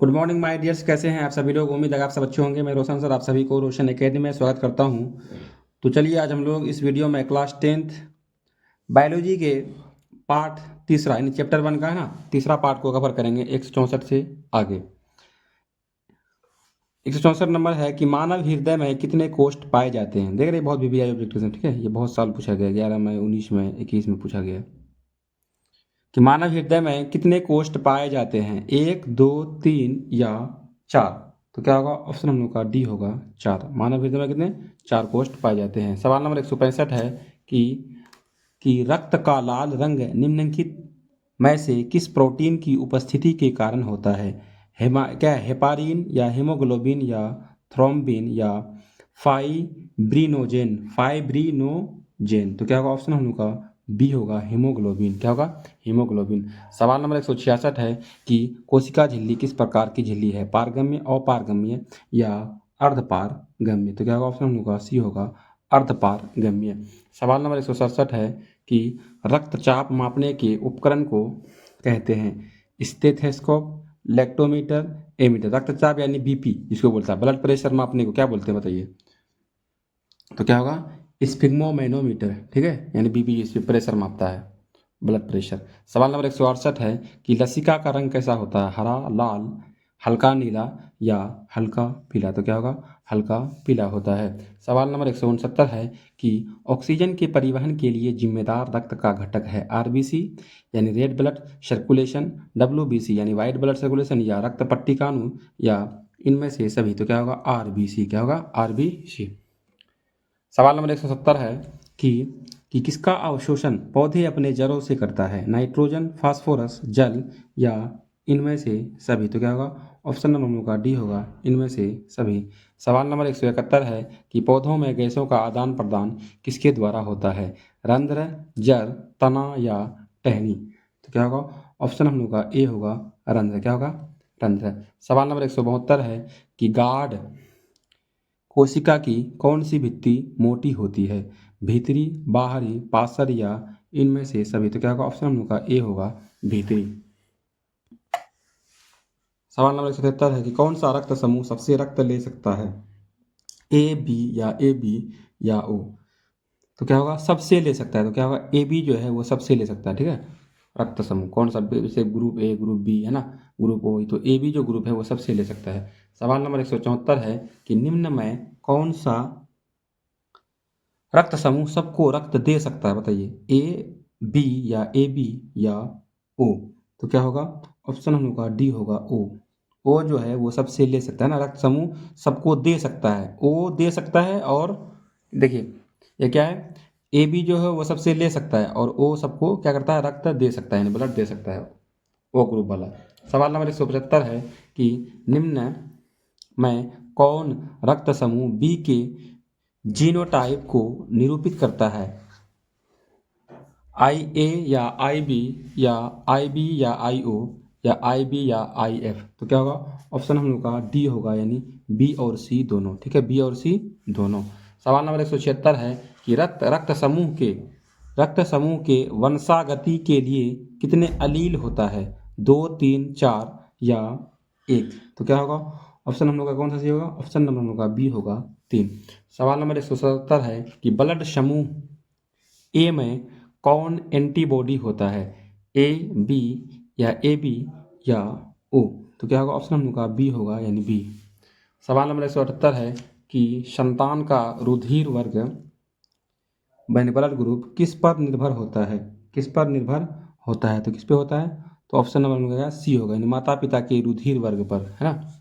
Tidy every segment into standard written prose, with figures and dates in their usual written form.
Good morning my dears, कैसे हैं आप सभी लोग। उम्मीद है आप सब अच्छे होंगे। मैं रोशन सर आप सभी को रोशन एकेडमी में स्वागत करता हूं। तो चलिए आज हम लोग इस वीडियो में क्लास 10th बायोलॉजी के पार्ट तीसरा यानी चैप्टर 1 का है ना, तीसरा पार्ट को कवर करेंगे 164 से आगे। 164 नंबर है कि मानव हृदय में कितने कोष्ठ पाए जाते हैं। देख रहे बहुत VVI ऑब्जेक्टिव है, ठीक है। ये बहुत साल पूछा गया, 11 में, 19 में, 21 में पूछा गया कि मानव हृदय में कितने कोष्ठ पाए जाते हैं, 1, 2, 3 या 4। तो क्या होगा? ऑप्शन हम लोग का डी होगा 4। मानव हृदय में कितने? 4 कोष्ठ पाए जाते हैं। सवाल नंबर 165 है कि रक्त का लाल रंग निम्नलिखित में से किस प्रोटीन की उपस्थिति के कारण होता है। क्या हेपारिन या हीमोग्लोबिन या थ्रोम्बिन या फाइब्रिनोजेन। तो क्या होगा? ऑप्शन हम लोग का बी होगा हीमोग्लोबिन। क्या होगा? हीमोग्लोबिन। सवाल नंबर 166 है कि कोशिका झिल्ली किस प्रकार की झिल्ली है, पारगम्य, अपारगम्य या अर्धपारगम्य। तो क्या होगा? ऑप्शन हम लोग का सी होगा अर्धपारगम्य। सवाल नंबर 167 है कि रक्तचाप मापने के उपकरण को कहते हैं स्टेथोस्कोप, लैक्टोमीटर, एमीटर। रक्तचाप यानी बीपी जिसको बोलता है, ब्लड प्रेशर मापने को क्या बोलते हैं बताइए। तो क्या होगा? स्फिग्मोमेनोमीटर, ठीक है, यानी बीपी इस प्रेशर मापता है, ब्लड प्रेशर। सवाल नंबर 168 है कि लसिका का रंग कैसा होता है, हरा, लाल, हल्का नीला या हल्का पीला। तो क्या होगा? हल्का पीला होता है। सवाल नंबर 169 है कि ऑक्सीजन के परिवहन के लिए जिम्मेदार रक्त का घटक है आरबीसी यानी रेड ब्लड सर्कुलेशन, डब्ल्यूबीसी यानी वाइट ब्लड सर्कुलेशन या रक्त पट्टिकाणु या इनमें से सभी। तो क्या होगा? आरबीसी। क्या होगा? आरबीसी। सवाल नंबर 170 है कि किसका अवशोषण पौधे अपने जड़ों से करता है, नाइट्रोजन, फास्फोरस, जल या इनमें से सभी। तो क्या होगा? ऑप्शन नंबर हम लोग का डी होगा इनमें से सभी। सवाल नंबर 171 है कि पौधों में गैसों का आदान प्रदान किसके द्वारा होता है, रंध्र, जड़, तना या टहनी। तो क्या होगा? ऑप्शन हम लोग का ए होगा रंध्र। क्या होगा? रंध्र। सवाल नंबर 172 है कि गाढ़ कोशिका की कौन सी भित्ति मोटी होती है, भीतरी, बाहरी, पार्श्व या इनमें से सभी। तो क्या होगा? ऑप्शन हम लोग का ए होगा भीतरी। सवाल नंबर 173 है कि कौन सा रक्त समूह सबसे रक्त ले सकता है, ए बी या ओ। तो क्या होगा? सबसे ले सकता है। तो क्या होगा? ए बी जो है वो सबसे ले सकता है, ठीक है। रक्त समूह कौन सा, जैसे ग्रुप ए, ग्रुप बी है ना, ग्रुप ओ, तो ए बी जो ग्रुप है वो सबसे ले सकता है। सवाल नंबर 174 है कि निम्न में कौन सा रक्त समूह सबको रक्त दे सकता है बताइए, ए बी या ओ। तो क्या होगा? ऑप्शन हम लोग का डी होगा ओ जो है वो सबसे ले सकता है ना, रक्त समूह सबको दे सकता है, ओ दे सकता है। और देखिए ये क्या है, ए बी जो है वो सबसे ले सकता है और ओ सबको क्या करता है, रक्त दे सकता है, ब्लड दे सकता है, ओ ग्रुप वाला। सवाल नंबर 175 है कि निम्न में कौन रक्त समूह बी के जीनोटाइप को निरूपित करता है, आई ए या आई बी या आई ओ या आई बी या आई एफ। तो क्या होगा? ऑप्शन हम लोग का डी होगा यानी बी और सी दोनों, ठीक है, बी और सी दोनों। सवाल नंबर 176 है कि रक्त समूह के वंशागति के लिए कितने अलील होता है, 2, 3, 4 या 1। तो क्या होगा? ऑप्शन हम लोग का कौन सा सही होगा? ऑप्शन नंबर हम लोग का बी होगा 3। सवाल नंबर 177 है कि ब्लड समूह ए में कौन एंटीबॉडी होता है, ए बी या ओ। तो क्या होगा? ऑप्शन हम लोग का बी होगा यानी बी। सवाल नंबर 178 है कि संतान का रुधिर वर्ग यानी ब्लड ग्रुप किस पर निर्भर होता है, किस पर निर्भर होता है। तो किस पे होता है? तो ऑप्शन नंबर हम लोग का सी होगा यानी माता पिता के रुधिर वर्ग पर, है ना।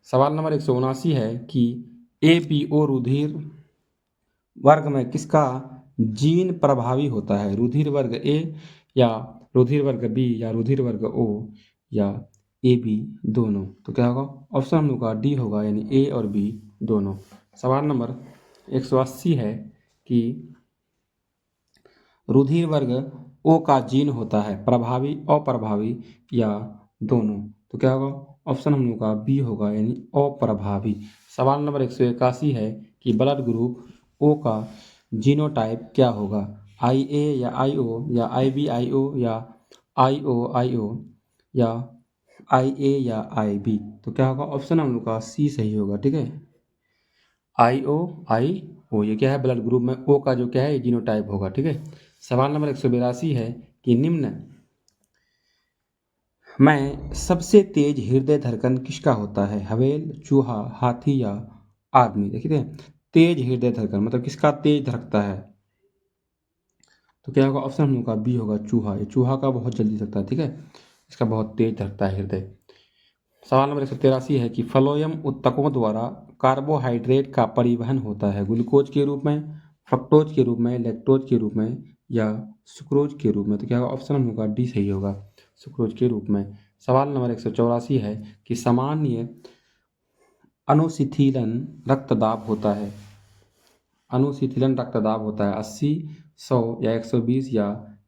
सवाल नंबर 179 है कि ए पी ओ रुधिर वर्ग में किसका जीन प्रभावी होता है, रुधिर वर्ग ए या रुधिर वर्ग बी या रुधिर वर्ग ओ या ए बी दोनों। तो क्या होगा? ऑप्शन हम लोग का डी होगा यानी ए और बी दोनों। सवाल नंबर 180 है कि रुधिर वर्ग ओ का जीन होता है प्रभावी, अप्रभावी या दोनों। तो क्या होगा? ऑप्शन हम लोग का बी होगा यानी अप्रभावी। सवाल नंबर 181 है कि ब्लड ग्रुप ओ का जीनोटाइप क्या होगा, आई ए या आई ओ या आई बी आई ओ या आई ओ या IA या IB, तो क्या होगा ऑप्शन हम लोग का सी सही होगा। ठीक है, IO ये क्या है ब्लड ग्रुप में O का जो क्या है जीनोटाइप होगा। ठीक है, सवाल नंबर 182 है कि निम्न में सबसे तेज हृदय धड़कन किसका होता है? हवेल, चूहा, हाथी या आदमी? देखिए तेज हृदय धड़कन मतलब किसका तेज धड़कता है, तो क्या होगा ऑप्शन हम लोग का बी होगा चूहा। ये चूहा का बहुत जल्दी धड़कता है। ठीक है, इसका बहुत तेज धड़कता है हृदय। सवाल नंबर 183 है कि फ्लोएम उत्तकों द्वारा कार्बोहाइड्रेट का परिवहन होता है ग्लूकोज के रूप में, फ्रक्टोज के रूप में, लैक्टोज के रूप में या सुक्रोज के रूप में? तो क्या होगा ऑप्शन हम लोग का डी सही होगा, सुक्रोज के रूप में। सवाल नंबर 184 है कि सामान्य अनुशीतलन रक्तदाब होता है, अनुशीतलन रक्तदाब होता है 80, 100 या 120 या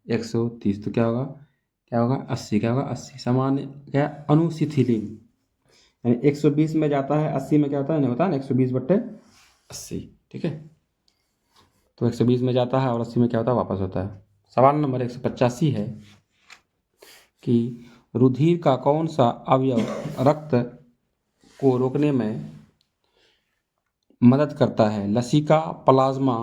130? तो क्या होगा 80। क्या होगा 80? सामान्य क्या अनुशीतलन यानी 120 में जाता है, 80 में क्या होता है नहीं होता है ना 120/80। ठीक है, तो 120 में जाता है और 80 में क्या होता है वापस होता है। सवाल नंबर 185 है कि रुधिर का कौन सा अवयव रक्त को रोकने में मदद करता है? लसिका, प्लाज्मा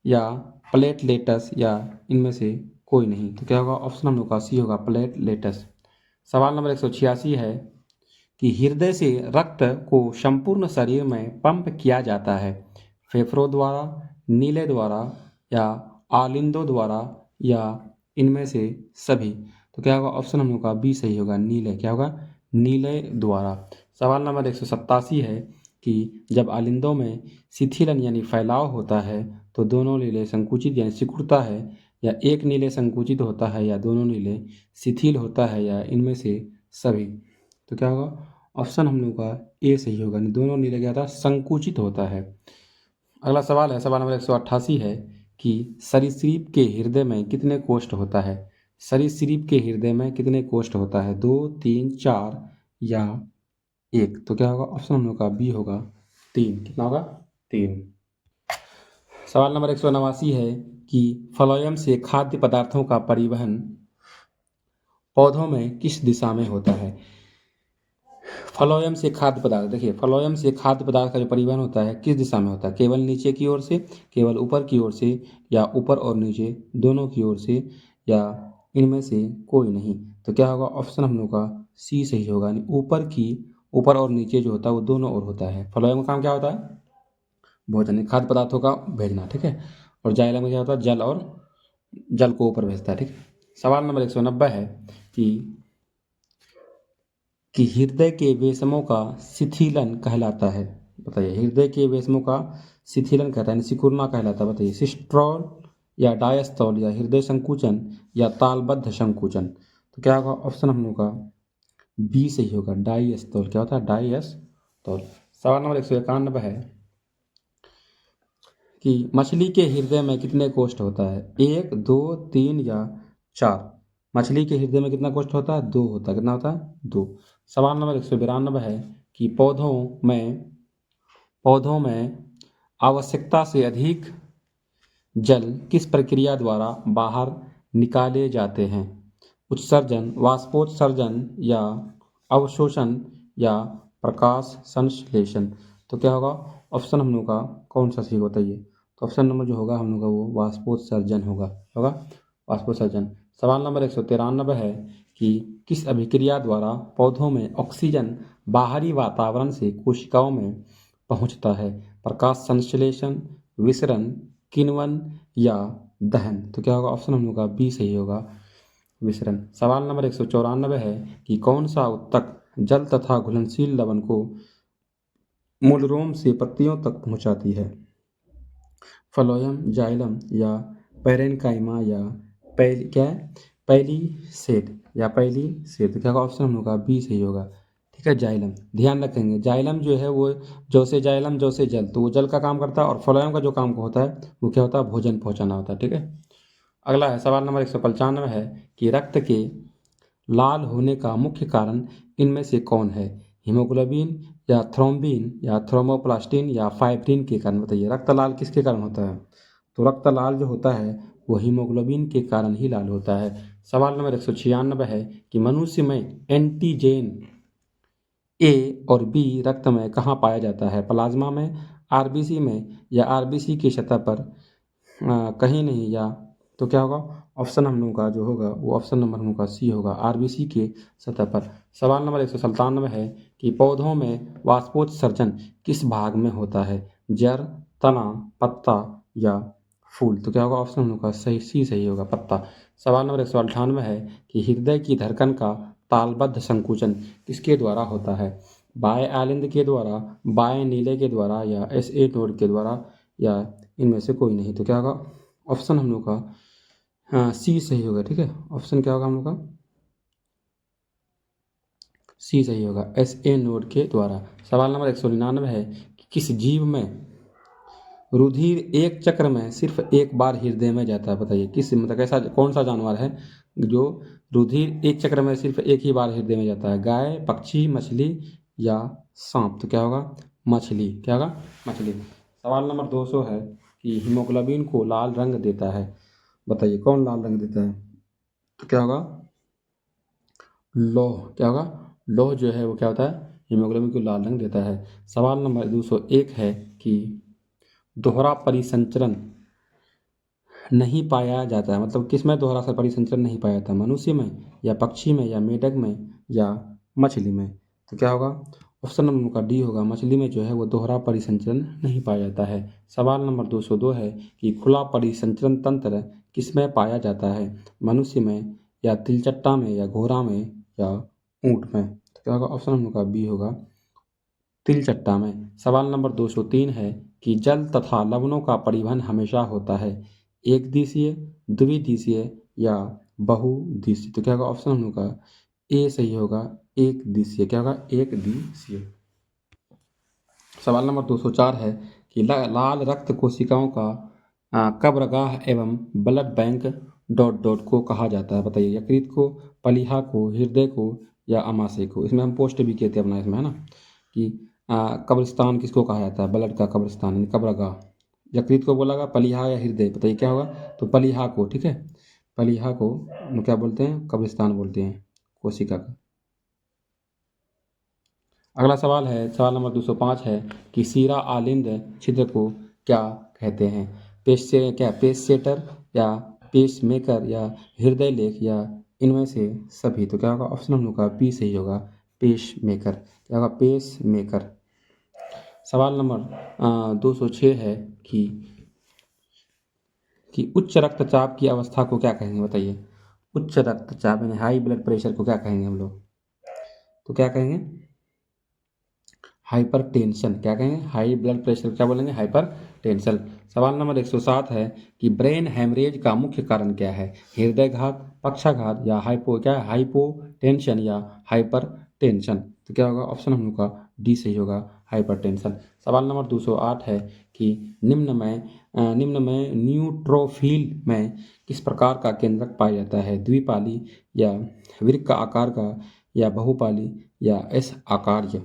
या प्लेटलेटस या इनमें से कोई नहीं? तो क्या होगा ऑप्शन हम लोग का सी होगा प्लेटलेटस। सवाल नंबर 186 है कि हृदय से रक्त को संपूर्ण शरीर में पंप किया जाता है फेफड़ों द्वारा, नीले द्वारा या आलिंदों द्वारा या इनमें से सभी? तो क्या होगा ऑप्शन हम लोग का बी सही होगा नीले। क्या होगा नीले द्वारा। सवाल नंबर 187 है कि जब आलिंदों में शिथिलन यानी फैलाव होता है तो दोनों नीले संकुचित यानी सिकुड़ता है, या एक नीले संकुचित होता है, या दोनों नीले शिथिल होता है, या इनमें से सभी? तो क्या होगा ऑप्शन हम लोग का ए सही होगा, दोनों नीले क्या था संकुचित होता है। अगला सवाल है सवाल नंबर 188 है कि सरीसृप के हृदय में कितने कोष्ठ होता है? सरीसृप के हृदय में कितने कोष्ठ होता है? 2, 3, 4 या 1? तो क्या होगा ऑप्शन हम लोग का बी होगा 3। कितना होगा 3। सवाल नंबर 189 है कि फ्लोएम से खाद्य पदार्थों का परिवहन पौधों में किस दिशा में होता है? फ्लोएम से खाद्य पदार्थ, देखिए फ्लोएम से खाद्य पदार्थ का जो परिवहन होता है किस दिशा में होता है? केवल नीचे की ओर से, केवल ऊपर की ओर से, या ऊपर और नीचे दोनों की ओर से, या इनमें से कोई नहीं? तो क्या होगा ऑप्शन हम लोग का सी सही होगा, यानी ऊपर और नीचे जो होता है वो दोनों ओर होता है। फ्लोएम का काम क्या होता है? भोजन खाद्य पदार्थों का भेजना। ठीक है, और जाइलम में क्या होता है? जल और जल को ऊपर भेजता है। ठीक है, सवाल नंबर 190 है कि हृदय के वेशमों का शिथिलन कहलाता है। बताइए हृदय के वेशमों का शिथिलन कहता है सिकुड़ना कहलाता है। बताइए सिस्टोल या डायस्टोल या हृदय संकुचन या तालबद्ध संकुचन? तो क्या होगा ऑप्शन हम लोग का बी सही होगा डायस्टोल। क्या होता है डायस्टोल। सवाल नंबर 191 है कि मछली के हृदय में कितने कोष्ठ होता है? 1, 2, 3 या 4? मछली के हृदय में कितना कोष्ठ होता है? 2 होता है। कितना होता है? 2। सवाल नंबर 192 है कि पौधों में आवश्यकता से अधिक जल किस प्रक्रिया द्वारा बाहर निकाले जाते हैं? उत्सर्जन, वाष्पोत्सर्जन या अवशोषण या प्रकाश संश्लेषण? तो क्या होगा ऑप्शन हम लोग का कौन सा सही बताइए? तो ऑप्शन नंबर जो होगा हम लोग का वो वाष्पोत्सर्जन होगा वाष्पोत्सर्जन। सवाल नंबर 193 है कि किस अभिक्रिया द्वारा पौधों में ऑक्सीजन बाहरी वातावरण से कोशिकाओं में पहुंचता है? प्रकाश संश्लेषण, विसरण, किण्वन या दहन? तो क्या होगा ऑप्शन हम लोग का बी सही होगा विसरण। सवाल नंबर 194 है कि कौन सा उत्तक जल तथा घुलनशील लवण को मूलरोम से पत्तियों तक पहुंचाती है? फ्लोएम, जाइलम या पैरेन्काइमा या पहली सेट? तो क्या होगा ऑप्शन हम लोग का बी सही होगा। ठीक है, जाइलम। ध्यान रखेंगे जाइलम जो है वो जैसे जाइलम जैसे जल, तो वो जल का काम करता है, और फ्लोएम का जो काम होता है वो क्या होता है? भोजन पहुंचाना होता है। ठीक है, अगला है सवाल नंबर 195 है कि रक्त के लाल होने का मुख्य कारण इनमें से कौन है? हीमोग्लोबिन या थ्रोम्बिन या थ्रोम्बोप्लास्टिन या फाइब्रिन के कारण? बताइए रक्त लाल किसके कारण होता है? तो रक्त लाल जो होता है वो हीमोग्लोबिन के कारण ही लाल होता है। सवाल नंबर 196 है कि मनुष्य में एंटीजन ए और बी रक्त में कहाँ पाया जाता है? प्लाज्मा में, आरबीसी में, या आरबीसी की सतह पर कहीं नहीं, या तो क्या होगा? ऑप्शन हम लोगों का जो होगा वो ऑप्शन नंबर हम लोग का सी होगा, आरबीसी के सतह पर। सवाल नंबर 197 है कि पौधों में वाष्पोत्सर्जन किस भाग में होता है? जड़, तना, पत्ता या फूल? तो क्या होगा? ऑप्शन हम लोग का सही सी सही होगा, पत्ता। सवाल नंबर 198 है कि हृदय की धड़कन का तालबद्ध संकुचन किसके द्वारा होता है? बाएं आलिंद के द्वारा, बाएं नीले के द्वारा, या एस ए नोड के द्वारा, या इनमें से कोई नहीं? तो क्या होगा? ऑप्शन हम लोग का हाँ सी सही होगा। ठीक है, ऑप्शन क्या होगा हम लोग का? सी सही होगा, एस ए नोड के द्वारा। सवाल नंबर 199 है कि किस जीव में रुधिर एक चक्र में सिर्फ एक बार हृदय में जाता है? बताइए किस, मतलब कैसा, कौन सा जानवर है जो रुधिर एक चक्र में सिर्फ एक ही बार हृदय में जाता है? गाय, पक्षी, मछली या सांप? तो क्या होगा? मछली। क्या होगा? मछली। सवाल नंबर 200 है कि हीमोग्लोबिन को लाल रंग देता है। बताइए कौन लाल रंग देता है? तो क्या होगा? लौह। क्या होगा? लौह जो है वो क्या होता है? हीमोग्लोबिन को लाल रंग देता है। सवाल नंबर 201 है कि दोहरा परिसंचरण नहीं पाया जाता है, मतलब किसमें दोहरा परिसंचरण नहीं पाया जाता? मनुष्य में, या पक्षी में, या मेढक में, या मछली में? तो क्या होगा? ऑप्शन नंबर का डी होगा, मछली में जो है वो दोहरा परिसंचरण नहीं पाया जाता है। सवाल नंबर 202 है कि खुला परिसंचरण तंत्र किसमें पाया जाता है? मनुष्य में, या तिलचट्टा में, या घोड़ा में, या ऊँट में? तो क्या होगा? ऑप्शन नंबर का बी होगा, तिलचट्टा में। सवाल नंबर 203 है कि जल तथा लवणों का परिवहन हमेशा होता है एक दिशीय, द्विदिशीय, या बहुदिशीय? तो क्या होगा? ऑप्शन हम लोग का ए सही होगा, एक दिशीय। क्या होगा? एक दिशीय। सवाल नंबर 204 है कि लाल रक्त कोशिकाओं का कब्रगाह एवं ब्लड बैंक डॉट डॉट को कहा जाता है? बताइए यकृत को, पलीहा को, हृदय को, या अमाशय को? इसमें हम पोस्ट भी कहते हैं अपना, इसमें है ना कि कब्रिस्तान किसको कहा जाता है? ब्लड का कब्रिस्तान यानी कब्रगाह। यकृत को बोला, पलीहा या हृदय? बताइए क्या होगा? तो पलीहा को। ठीक है, पलीहा को क्या बोलते हैं? कब्रिस्तान बोलते हैं कोशिका का। अगला सवाल है, सवाल नंबर 205 है कि सीरा आलिंद छिद्र को क्या कहते हैं? पेस से क्या, पेस सेटर, या पेस मेकर, या हृदय लेख, या इनमें से सभी? तो क्या होगा? ऑप्शन हम लोग का बी सही होगा, पेस मेकर। क्या होगा? Pace maker. सवाल नंबर 206 है कि उच्च रक्तचाप की अवस्था को क्या कहेंगे? बताइए उच्च रक्तचाप यानी हाई ब्लड प्रेशर को क्या कहेंगे हम लोग? तो क्या कहेंगे? Hyper tension. क्या कहेंगे? हाई ब्लड प्रेशर क्या बोलेंगे? Hyper tension. सवाल नंबर 107 है कि ब्रेन हैमरेज का मुख्य कारण क्या है? हृदय घात, पक्षाघात, या क्या है, हाइपो टेंशन, या हाइपर टेंशन? तो क्या होगा? ऑप्शन हम लोग का डी सही होगा, हाइपर टेंशन। सवाल नंबर 208 है कि निम्न में न्यूट्रोफिल में किस प्रकार का केंद्रक पाया जाता है? द्विपाली, या वृक्क आकार का, या बहुपाली, या एस आकार्य?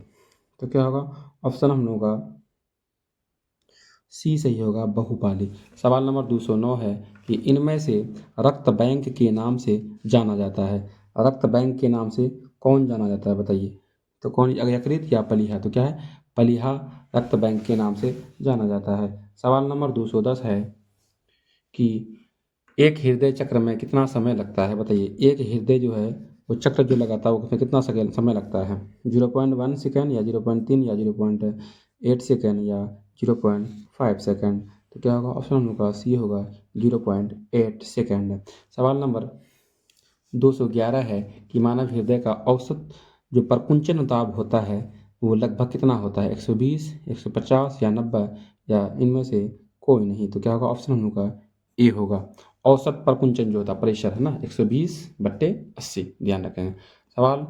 तो क्या होगा? ऑप्शन हम लोगों का सी सही होगा, बहुपाली। सवाल नंबर 209 है कि इनमें से रक्त बैंक के नाम से जाना जाता है? रक्त बैंक के नाम से कौन जाना जाता है? बताइए तो कौन, यकृत या पलीहा? तो क्या है? पलीहा रक्त बैंक के नाम से जाना जाता है। सवाल नंबर 210 है कि एक हृदय चक्र में कितना समय लगता है? बताइए एक हृदय जो है वो चक्र जो लगाता है उसमें कितना समय लगता है? 0.1 सेकेंड, या 0.3, या 0.8 सेकेंड, या 0.5 सेकेंड? तो क्या होगा? ऑप्शन हम लोग का सी होगा, 0.8 सेकेंड। सवाल नंबर 211 है कि मानव हृदय का औसत जो प्रकुंचन दाब होता है वो लगभग कितना होता है? 120, 150, या 90, या इनमें से कोई नहीं? तो क्या होगा? ऑप्शन हम लोग का ए होगा, औसत प्रकुंचन जो होता है प्रेशर है ना, 120/80। ध्यान रखें। सवाल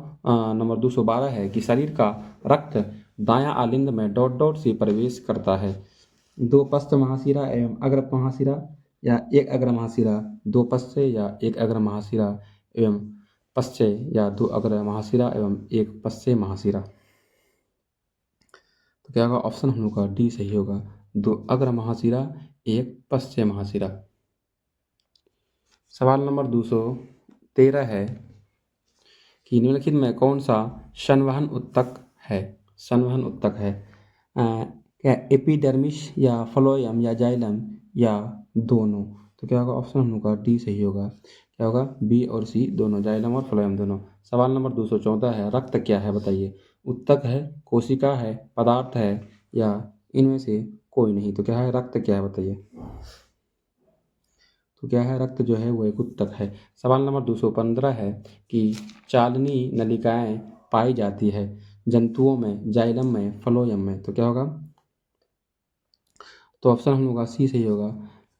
नंबर 212 है कि शरीर का रक्त दायां आलिंद में डॉट डॉट से प्रवेश करता है? दो पश्च महाशिरा एवं अग्र महाशिरा, या एक अग्र महाशिरा, दो पश्च, या एक अग्र महाशिरा एवं पश्चय, या दो अग्र महाशिरा एवं एक पश्चय महाशिरा? तो क्या होगा? ऑप्शन हम लोग का डी सही होगा, दो अग्र महाशिरा, एक पश्चय महाशिरा। सवाल नंबर 213 है कि निम्नलिखित में कौन सा संवहन ऊतक है? संवहन ऊतक है क्या एपिडर्मिस या फ्लोएम या जाइलम या दोनों? तो क्या होगा? ऑप्शन हम लोग का डी सही होगा। क्या होगा? बी और सी दोनों, जाइलम और फ्लोएम दोनों। सवाल नंबर 214 है, रक्त क्या है बताइए? ऊतक है, कोशिका है, पदार्थ है या इनमें से कोई नहीं? तो क्या है? रक्त क्या है बताइए? तो क्या है? रक्त जो है वो एक ऊतक है। सवाल नंबर 215 है कि चालनी नलिकाएं पाई जाती है जंतुओं में, जाइलम में, फ्लोएम में? तो क्या होगा? तो ऑप्शन हम लोग का सी सही होगा,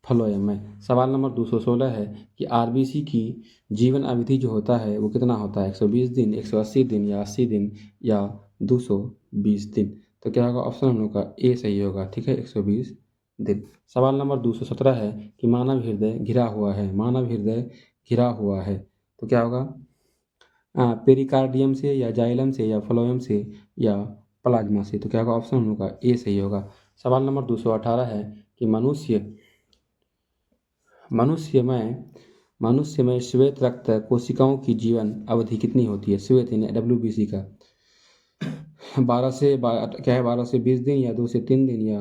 फ्लोएम में। सवाल नंबर 216 है कि आरबीसी की जीवन अवधि जो होता है वो कितना होता है? 120 दिन, 180 दिन या 80 दिन या 220 दिन? तो क्या होगा? ऑप्शन हम लोग का ए सही होगा। ठीक है, 120 दिन। सवाल नंबर 217 है कि मानव हृदय घिरा हुआ है, मानव हृदय घिरा हुआ है। तो क्या होगा? पेरिकार्डियम से या जाइलम से या फ्लोएम से या प्लाज्मा से? तो क्या होगा? ऑप्शन हम लोग का ए सही होगा। सवाल नंबर 218 है कि मनुष्य में श्वेत रक्त कोशिकाओं की जीवन अवधि कितनी होती है? श्वेत यानी डब्ल्यूबीसी का 12 से 20 दिन या 2 से 3 दिन या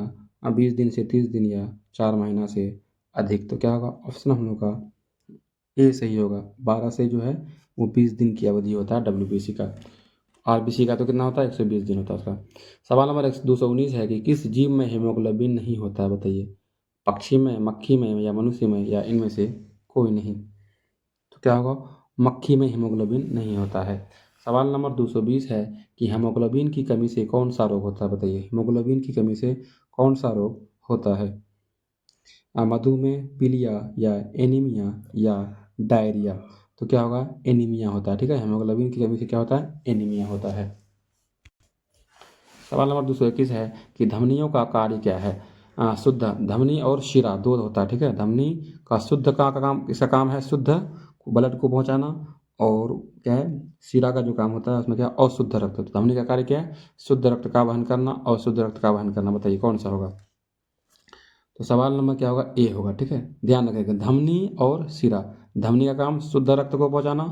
20 दिन से 30 दिन या 4 महीना से अधिक? तो क्या होगा? ऑप्शन हम लोग का ए सही होगा। 12 से जो है वो 20 दिन की अवधि होता है डब्ल्यूबीसी का। आरबीसी का तो कितना होता है? 120 दिन होता है उसका। सवाल नंबर 219 है कि किस जीव में हीमोग्लोबिन नहीं होता है बताइए? पक्षी में, मक्खी में या मनुष्य में या इनमें से कोई नहीं? तो क्या होगा? मक्खी में हीमोग्लोबिन नहीं होता है। सवाल नंबर 220 है कि हीमोग्लोबिन की कमी से कौन सा रोग होता है बताइए? हीमोग्लोबिन की कमी से कौन सा रोग होता है? मधुमेह, पीलिया या एनीमिया या डायरिया? तो क्या होगा? एनीमिया होता है। ठीक है, हीमोग्लोबिन की कमी से क्या होता है? एनीमिया होता है। सवाल नंबर 221 है कि धमनियों का कार्य क्या है? शुद्ध धमनी और शिरा दो होता है। ठीक है, धमनी का शुद्ध का काम, इसका काम है शुद्ध ब्लड को पहुंचाना, और क्या है? शिरा का जो काम होता है उसमें क्या? अशुद्ध रक्त। तो धमनी का कार्य क्या है? शुद्ध रक्त का वहन करना, अशुद्ध रक्त का वहन करना। बताइए कौन सा होगा? तो सवाल नंबर क्या होगा? ए होगा। ठीक है, ध्यान रखिएगा, धमनी और शिरा। धमनी का काम शुद्ध रक्त को पहुंचाना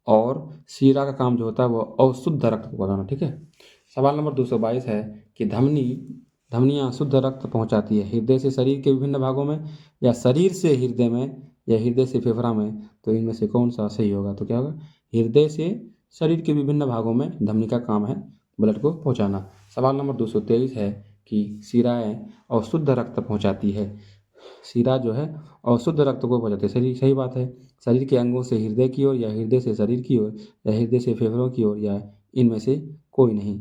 और शिरा का काम जो होता है वो अशुद्ध रक्त को पहुंचाना। ठीक है। सवाल नंबर 222 है कि धमनियाँ शुद्ध रक्त पहुंचाती है हृदय से शरीर के विभिन्न भागों में या शरीर से हृदय में या हृदय से फेफड़ा में? तो इनमें से कौन सा सही होगा? तो क्या होगा? हृदय से शरीर के विभिन्न भागों में धमनी का काम है ब्लड को पहुंचाना। सवाल नंबर 223 है कि शिराएँ अशुद्ध रक्त पहुंचाती है। शिरा जो है अशुद्ध रक्त को पहुंचाती है। सही बात है। शरीर के अंगों से हृदय की ओर या हृदय से शरीर की ओर या हृदय से फेफड़ों की ओर या इनमें से कोई नहीं?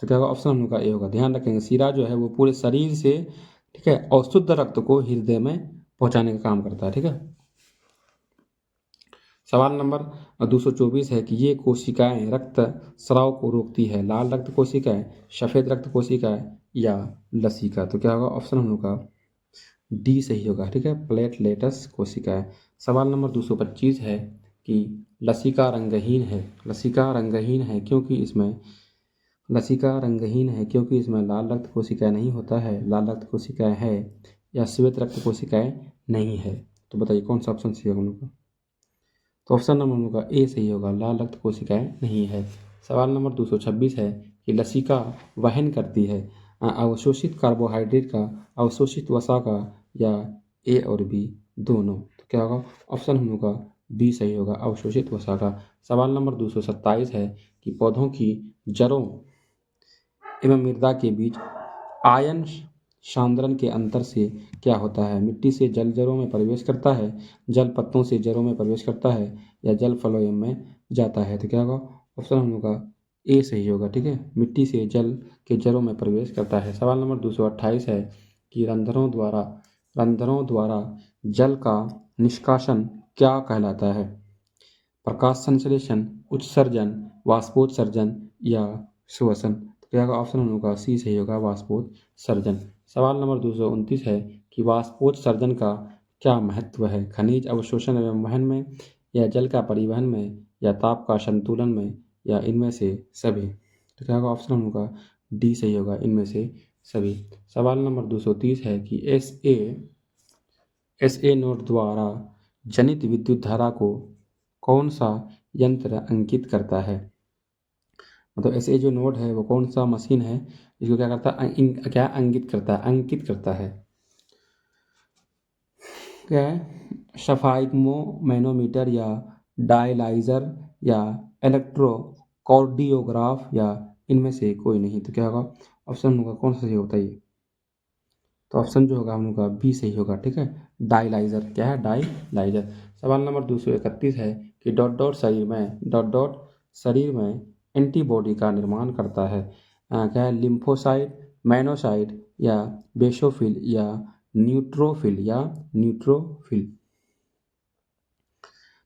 तो क्या होगा? ऑप्शन हम लोग का ए होगा। ध्यान रखेंगे, शिरा जो है वो पूरे शरीर से, ठीक है, अशुद्ध रक्त को हृदय में पहुंचाने का काम करता है। ठीक है। सवाल नंबर 224 है कि ये कोशिकाएं रक्त स्राव को रोकती है, लाल रक्त कोशिकाएं, सफेद रक्त कोशिकाएं या लसिका? तो क्या होगा? ऑप्शन हम लोग का डी सही होगा। ठीक है, प्लेटलेटस कोशिकाएं। सवाल नंबर 225 है कि लसिका रंगहीन है। लसिका रंगहीन है क्योंकि इसमें लसिका रंगहीन है क्योंकि इसमें लाल रक्त कोशिकाएं नहीं होता है, लाल रक्त कोशिकाएं है या श्वेत रक्त कोशिकाएं नहीं है? तो बताइए कौन सा ऑप्शन सही होगा हम लोग का? तो ऑप्शन नंबर हम लोग का ए सही होगा, लाल रक्त कोशिकाएं नहीं है। सवाल नंबर 226 है कि लसिका वहन करती है अवशोषित कार्बोहाइड्रेट का, अवशोषित वसा का या ए और बी दोनों? तो क्या होगा? ऑप्शन हम लोग का बी सही होगा, अवशोषित वसा का। सवाल नंबर 227 है कि पौधों की जड़ों एवं मृदा के बीच आयन सांद्रण के अंतर से क्या होता है? मिट्टी से जल जड़ों में प्रवेश करता है, जल पत्तों से जड़ों में प्रवेश करता है या जल फ्लोएम में जाता है? तो क्या होगा? ऑप्शन हम लोग का ए सही होगा। ठीक है, मिट्टी से जल के जड़ों में प्रवेश करता है। सवाल नंबर 228 है कि रंध्रों द्वारा जल का निष्कासन क्या कहलाता है? प्रकाश संश्लेषण, उत्सर्जन, वाष्पोत्सर्जन या श्वसन? तो क्या होगा? ऑप्शन हम लोग का सी सही होगा, वाष्पोत्सर्जन। सवाल नंबर 229 है कि वाष्पोत्सर्जन का क्या महत्व है? खनिज अवशोषण एवं वहन में या जल का परिवहन में या ताप का संतुलन में या इनमें से सभी? तो क्या होगा? ऑप्शन हम लोग का डी सही होगा, इनमें से सभी। सवाल नंबर 230 है कि एस ए नोड द्वारा जनित विद्युत धारा को कौन सा यंत्र अंकित करता है? मतलब ऐसे जो नोड है वो कौन सा मशीन है इसको क्या करता है, क्या अंकित करता है, अंकित करता है। क्या है? सफाइग्मो मैनोमीटर या डायलाइजर या इलेक्ट्रोकार्डियोग्राफ या इनमें से कोई नहीं। तो क्या होगा ऑप्शन होगा, कौन सा सही होता है ये? तो ऑप्शन जो होगा हम लोग का बी सही होगा। ठीक है, डायलाइजर। क्या है? डायलाइजर। सवाल नंबर 231 है कि डॉट डॉट शरीर में एंटीबॉडी का निर्माण करता है। क्या है? लिम्फोसाइट, मैनोसाइट या बेसोफिल या न्यूट्रोफिल।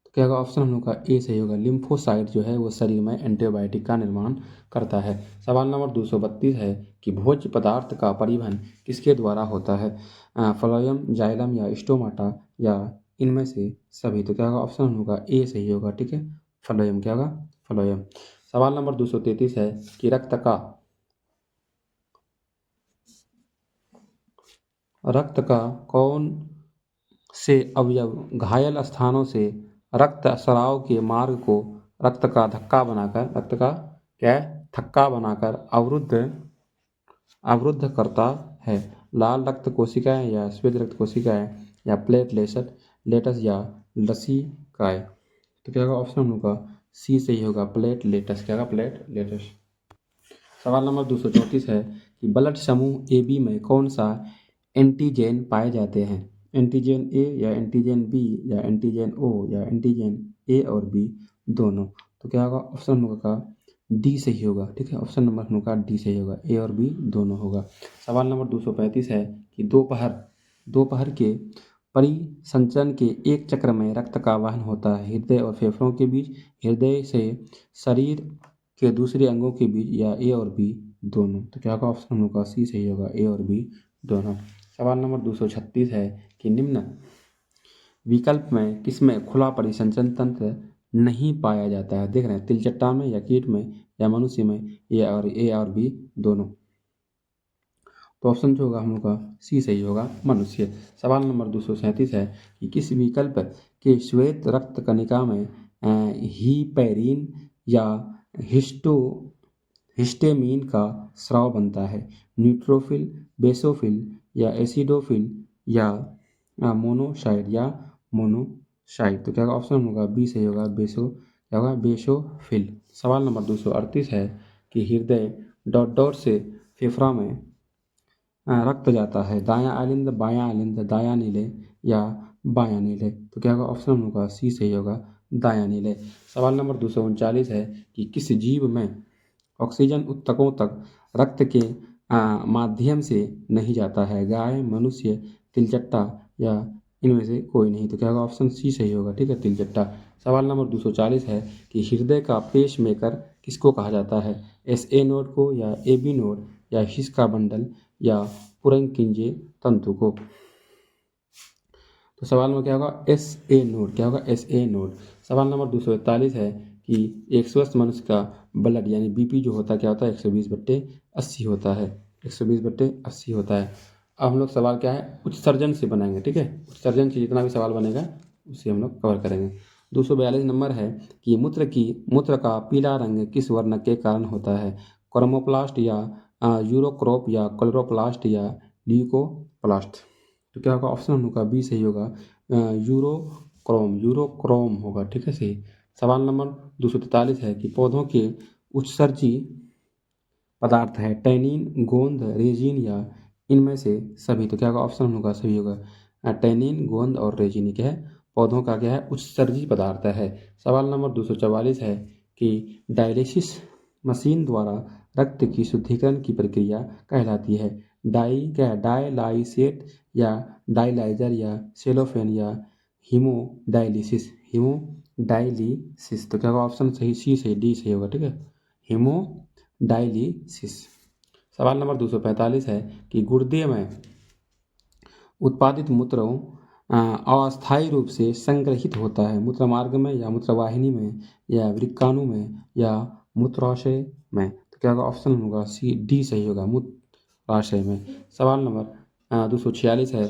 तो क्या होगा ऑप्शन हम लोग का ए सही होगा। लिम्फोसाइट जो है वो शरीर में एंटीबायोटिक का निर्माण करता है। सवाल नंबर 232 है कि भोज्य पदार्थ का परिवहन किसके द्वारा होता है? फ्लोएम, जाइलम या स्टोमाटा या इनमें से सभी। तो क्या होगा ऑप्शन हम लोग का ए सही होगा। ठीक है, फ्लोएम। क्या होगा? फ्लोएम। सवाल नंबर 233 है कि रक्त का कौन से अवयव घायल स्थानों से रक्त स्राव के मार्ग को रक्त का क्या है? थक्का बनाकर अवरुद्ध करता है? लाल रक्त कोशिकाएं या श्वेत रक्त कोशिकाएं या लेटस या लसीकाएं। तो क्या होगा ऑप्शन हम लोग का सी सही होगा। प्लेटलेटस। क्या होगा? प्लेटलेटस। सवाल नंबर 234 है कि ब्लड समूह ए बी में कौन सा एंटीजन पाए जाते हैं? एंटीजन ए या एंटीजन बी या एंटीजन ओ या एंटीजन ए और बी दोनों। तो क्या होगा ऑप्शन हम लोग का डी सही होगा। ठीक है, ऑप्शन नंबर हम लोग का डी सही होगा, ए और बी दोनों होगा। सवाल नंबर 235 है कि दोपहर के परिसंचरण के एक चक्र में रक्त का वहन होता है हृदय और फेफड़ों के बीच, हृदय से शरीर के दूसरे अंगों के बीच या ए और बी दोनों। तो क्या होगा ऑप्शन हम लोग का सी सही होगा, ए और बी दोनों। सवाल नंबर 236 है कि निम्न विकल्प में किसमें खुला परिसंचरण तंत्र नहीं पाया जाता है? देख रहे हैं, तिलचट्टा में या कीट में या मनुष्य में, ए और बी दोनों। तो ऑप्शन जो होगा हम लोग का सी सही होगा, मनुष्य। सवाल नंबर 237 है कि किस विकल्प के श्वेत रक्त कणिका में हीपैरिन या हिस्टेमीन का स्राव बनता है? न्यूट्रोफिल, बेसोफिल या एसिडोफिल या मोनोसाइड। तो क्या होगा ऑप्शन होगा बी सही होगा, क्या होगा? बेसोफिल। सवाल नंबर 238 है कि हृदय डॉट से फेफड़ा में रक्त जाता है, दायां अलिंद, बायां अलिंद, दायां नीले या बायां नीले। तो क्या होगा ऑप्शन होगा सी सही होगा, दायां नीले। सवाल नंबर 239 है कि किस जीव में ऑक्सीजन ऊतकों तक रक्त के माध्यम से नहीं जाता है? गाय, मनुष्य, तिलचट्टा या इनमें से कोई नहीं। तो क्या होगा ऑप्शन सी सही होगा। ठीक है, तिलचट्टा। सवाल नंबर 240 है कि हृदय का पेस मेकर किसको कहा जाता है? एस ए नोड को या ए बी नोड या हिस का बंडल या पुरनकिंजे तंतु को। तो सवाल में क्या होगा? S A node. क्या होगा? S A node. सवाल नंबर 241 है कि एक स्वस्थ मनुष्य का ब्लड यानी बीपी जो होता है क्या होता है? 120/80 होता है, 120/80 होता है। अब हम लोग सवाल क्या है उत्सर्जन से बनाएंगे। ठीक है, उत्सर्जन से जितना भी सवाल बनेगा उससे हम लोग कवर करेंगे। 242 नंबर है कि मूत्र का पीला रंग किस वर्ण के कारण होता है? क्रोमोप्लास्ट या यूरोक्रोप या क्लोरोप्लास्ट या ल्यूकोप्लास्ट। तो क्या होगा ऑप्शन हम लोग का बी सही होगा, यूरोक्रोम होगा। ठीक है, सही। सवाल नंबर 243 है कि पौधों के उत्सर्जी पदार्थ है टैनिन, गोंद, रेजिन या इनमें से सभी। तो क्या होगा ऑप्शन हम लोग का सही होगा, टैनिन, गोंद और रेजिन क्या है? पौधों का क्या है? उत्सर्जी पदार्थ है। सवाल नंबर 244 है कि डायलिसिस मशीन द्वारा रक्त की शुद्धिकरण की प्रक्रिया कहलाती है? डायलाइसेट या डायलाइजर या सेलोफेन या हीमोडायलिसिस। तो क्या होगा ऑप्शन सही सी सही डी सही होगा। ठीक है, हीमोडायलिसिस। सवाल नंबर 245 है कि गुर्दे में उत्पादित मूत्र अस्थायी रूप से संग्रहित होता है? मूत्रमार्ग में या मूत्रवाहिनी में या वृक्काणु में या मूत्राशय में। तो क्या होगा ऑप्शन होगा सी डी सही होगा, मूत्राशय में। सवाल नंबर 246 है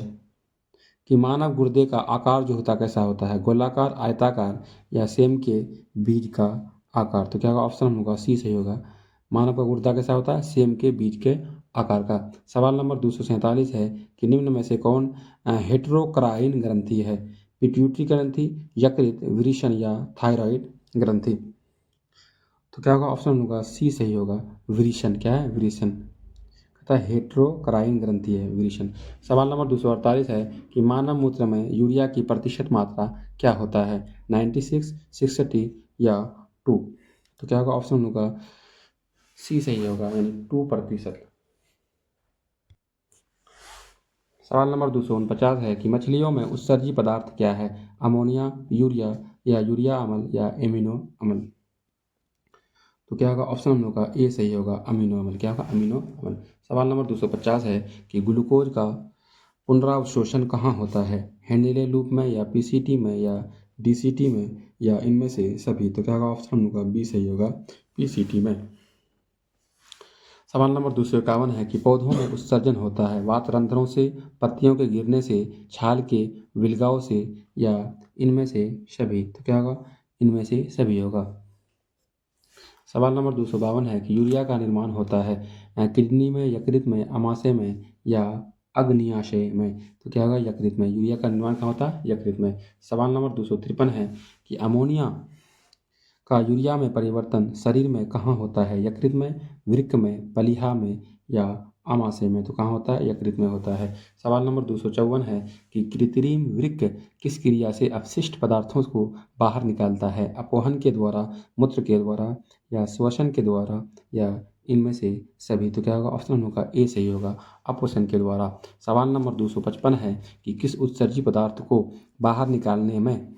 कि मानव गुर्दे का आकार जो होता है कैसा होता है, गोलाकार, आयताकार या सेम के बीज का आकार। तो क्या होगा, ऑप्शन होगा सी सही होगा। मानव का गुर्दा कैसा होता है, सेम के बीज के आकार का। सवाल नंबर 247 है कि निम्न में से कौन हेटेरोक्राइन ग्रंथि है, पिट्यूटरी ग्रंथि, यकृत, वृषण या थायराइड ग्रंथि। तो क्या होगा, ऑप्शन होगा सी सही होगा, वृषण। क्या है, वृषण। कहता है हेटेरोक्राइन ग्रंथि है वृषण। सवाल नंबर 248 है कि मानव मूत्र में यूरिया की प्रतिशत मात्रा क्या होता है, 96, 60 या 2। तो क्या होगा, ऑप्शन होगा सी सही होगा, यानी 2%। सवाल नंबर 249 है कि मछलियों में उत्सर्जी पदार्थ क्या है, अमोनिया, यूरिया या यूरिया अम्ल या एमिनो अम्ल। तो क्या होगा, ऑप्शन होगा ए सही होगा, अमीनो अम्ल। क्या होगा, अमीनो अम्ल। सवाल नंबर 250 है कि ग्लूकोज का पुनरावशोषण कहाँ होता है, हेंडले लूप में या पीसीटी में या डीसीटी में या इनमें से सभी। तो क्या होगा, ऑप्शन होगा बी सही होगा, पीसीटी में। सवाल नंबर 251 है कि पौधों में उत्सर्जन होता है वातरंध्रों से, पत्तियों के गिरने से, छाल के विलगाव से या इनमें से सभी। तो क्या होगा, इनमें से सभी होगा। सवाल नंबर 252 है कि यूरिया का निर्माण होता है किडनी में, यकृत में, अमाशय में या अग्न्याशय में। तो क्या होगा, यकृत में। यूरिया का निर्माण कहाँ होता है, यकृत में। सवाल नंबर 253 है कि अमोनिया का यूरिया में परिवर्तन शरीर में कहाँ होता है, यकृत में, वृक्क में, पलीहा में या आमाशय में। तो कहाँ होता है, यकृत में होता है। सवाल नंबर 254 है कि कृत्रिम वृक्क किस क्रिया से अपशिष्ट पदार्थों को बाहर निकालता है, अपवहन के द्वारा, मूत्र के द्वारा या श्वसन के द्वारा या इनमें से सभी। तो क्या होगा, ऑप्शन होगा ए सही होगा, अपवहन के द्वारा। सवाल नंबर 255 है कि किस उत्सर्जी पदार्थ को बाहर निकालने में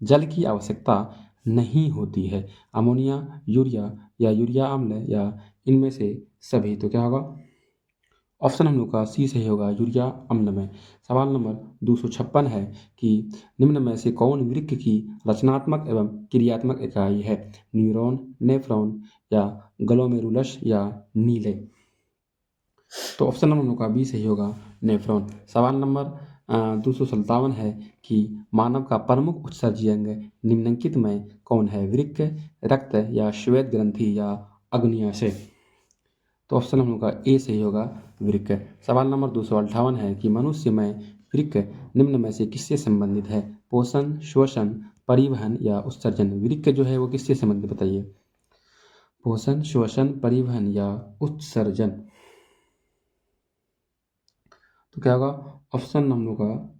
जल की आवश्यकता नहीं होती है, अमोनिया, यूरिया या यूरिया अम्ल या इनमें से सभी। तो क्या होगा, ऑप्शन हम लोग का सी सही होगा, यूरिया अम्ल में। सवाल नंबर 256 है कि निम्न में से कौन वृक्क की रचनात्मक एवं क्रियात्मक इकाई है, न्यूरॉन, नेफ्रॉन या ग्लोमेरुलस या नीले। तो ऑप्शन नंबर हम लोग का बी सही होगा, नेफ्रॉन। सवाल नंबर 257 है कि मानव का प्रमुख उत्सर्जी अंग निम्नलिखित में कौन है, वृक्क, रक्त या श्वेत ग्रंथि या अग्न्याशय। तो ऑप्शन हम लोग का ए सही होगा, वृक्क। सवाल नंबर 258 है कि मनुष्य में वृक्क निम्न में से किससे संबंधित है, पोषण, श्वसन, परिवहन या उत्सर्जन। वृक्क जो है वो किससे संबंधित बताइए, पोषण, श्वसन, परिवहन या उत्सर्जन। तो क्या होगा, ऑप्शन हम लोग का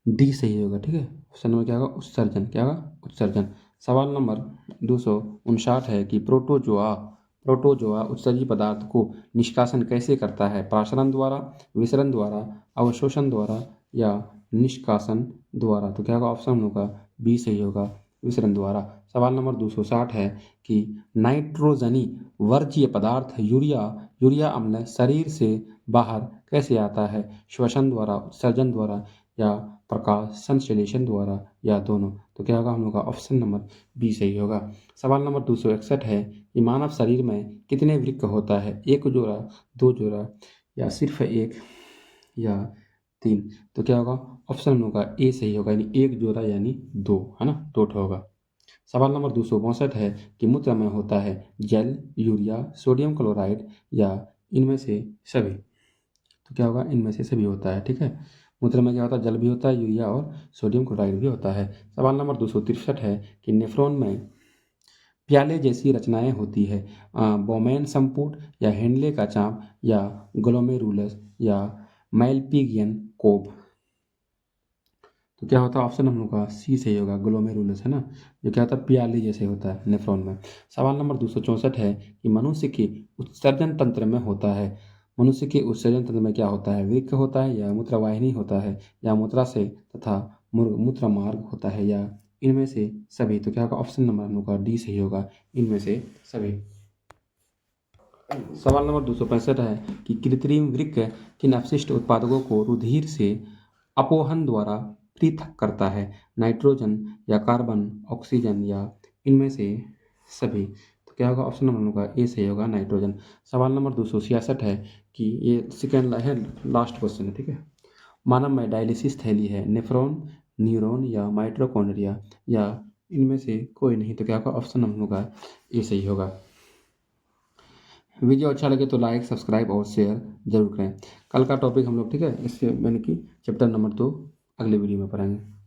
डी सही होगा, ठीक है। ऑप्शन नंबर क्या होगा, उत्सर्जन। क्या होगा, उत्सर्जन। सवाल नंबर 259 है कि प्रोटोजोआ उत्सर्जी पदार्थ को निष्कासन कैसे करता है, प्राशरण द्वारा, विसरण द्वारा, अवशोषण द्वारा या निष्कासन द्वारा। तो क्या होगा, ऑप्शन होगा बी सही होगा, विसरण द्वारा। सवाल नंबर 260 है कि नाइट्रोजनी वर्ज्य पदार्थ यूरिया अम्ल शरीर से बाहर कैसे आता है, श्वसन द्वारा, उत्सर्जन द्वारा या प्रकाश संश्लेषण द्वारा या दोनों। तो क्या होगा, हम लोग का ऑप्शन नंबर बी सही होगा। सवाल नंबर 261 है कि मानव शरीर में कितने वृक्क होता है, एक जोड़ा, दो जोड़ा या सिर्फ एक या तीन। तो क्या होगा, ऑप्शन हम लोग का ए सही होगा, यानी एक जोड़ा यानी दो, है ना, दो ठो होगा। सवाल नंबर 262 है कि मूत्र में होता है जल, यूरिया, सोडियम क्लोराइड या इनमें से सभी। तो क्या होगा, इनमें से सभी होता है, ठीक है। मूत्र में क्या होता है, जल भी होता है, यूरिया और सोडियम क्लोराइड भी होता है। सवाल नंबर 263 है कि नेफ्रॉन में प्याले जैसी रचनाएं होती है, बोमेन संपुट या हेनले का चाप या ग्लोमेरुलस या मैल्पिगियन कोब। तो क्या होता है, ऑप्शन हम लोग का सी सही होगा, ग्लोमेरुलस, है ना, जो क्या होता है, प्याले जैसे होता है नेफ्रॉन में। सवाल नंबर 264 है कि मनुष्य के उत्सर्जन तंत्र में होता है, मनुष्य के उत्सर्जन तंत्र में क्या होता है, वृक्क होता है या मूत्रवाहिनी होता है या मूत्राशय तथा मूत्र मार्ग होता है या इनमें से सभी। तो क्या होगा, ऑप्शन नंबर हम लोग का डी सही होगा, इनमें से सभी। सवाल नंबर 265 है कि कृत्रिम वृक्क किन अपशिष्ट उत्पादकों को रुधिर से अपवहन द्वारा पृथक करता है, नाइट्रोजन या कार्बन, ऑक्सीजन या इनमें से सभी। तो क्या होगा, ऑप्शन नंबर होगा ए सही होगा, नाइट्रोजन। सवाल नंबर 266 है कि ये सेकेंड है, लास्ट क्वेश्चन है, ठीक है। मानव में डायलिसिस थैली है, नेफ्रॉन, न्यूरॉन या माइटोकॉन्ड्रिया या इनमें से कोई नहीं। तो क्या होगा ऑप्शन हम लोग का ये सही होगा। वीडियो अच्छा लगे तो लाइक सब्सक्राइब और शेयर जरूर करें। कल का टॉपिक हम लोग ठीक है इससे मैंने कि चैप्टर नंबर 2 अगले वीडियो में पढ़ेंगे।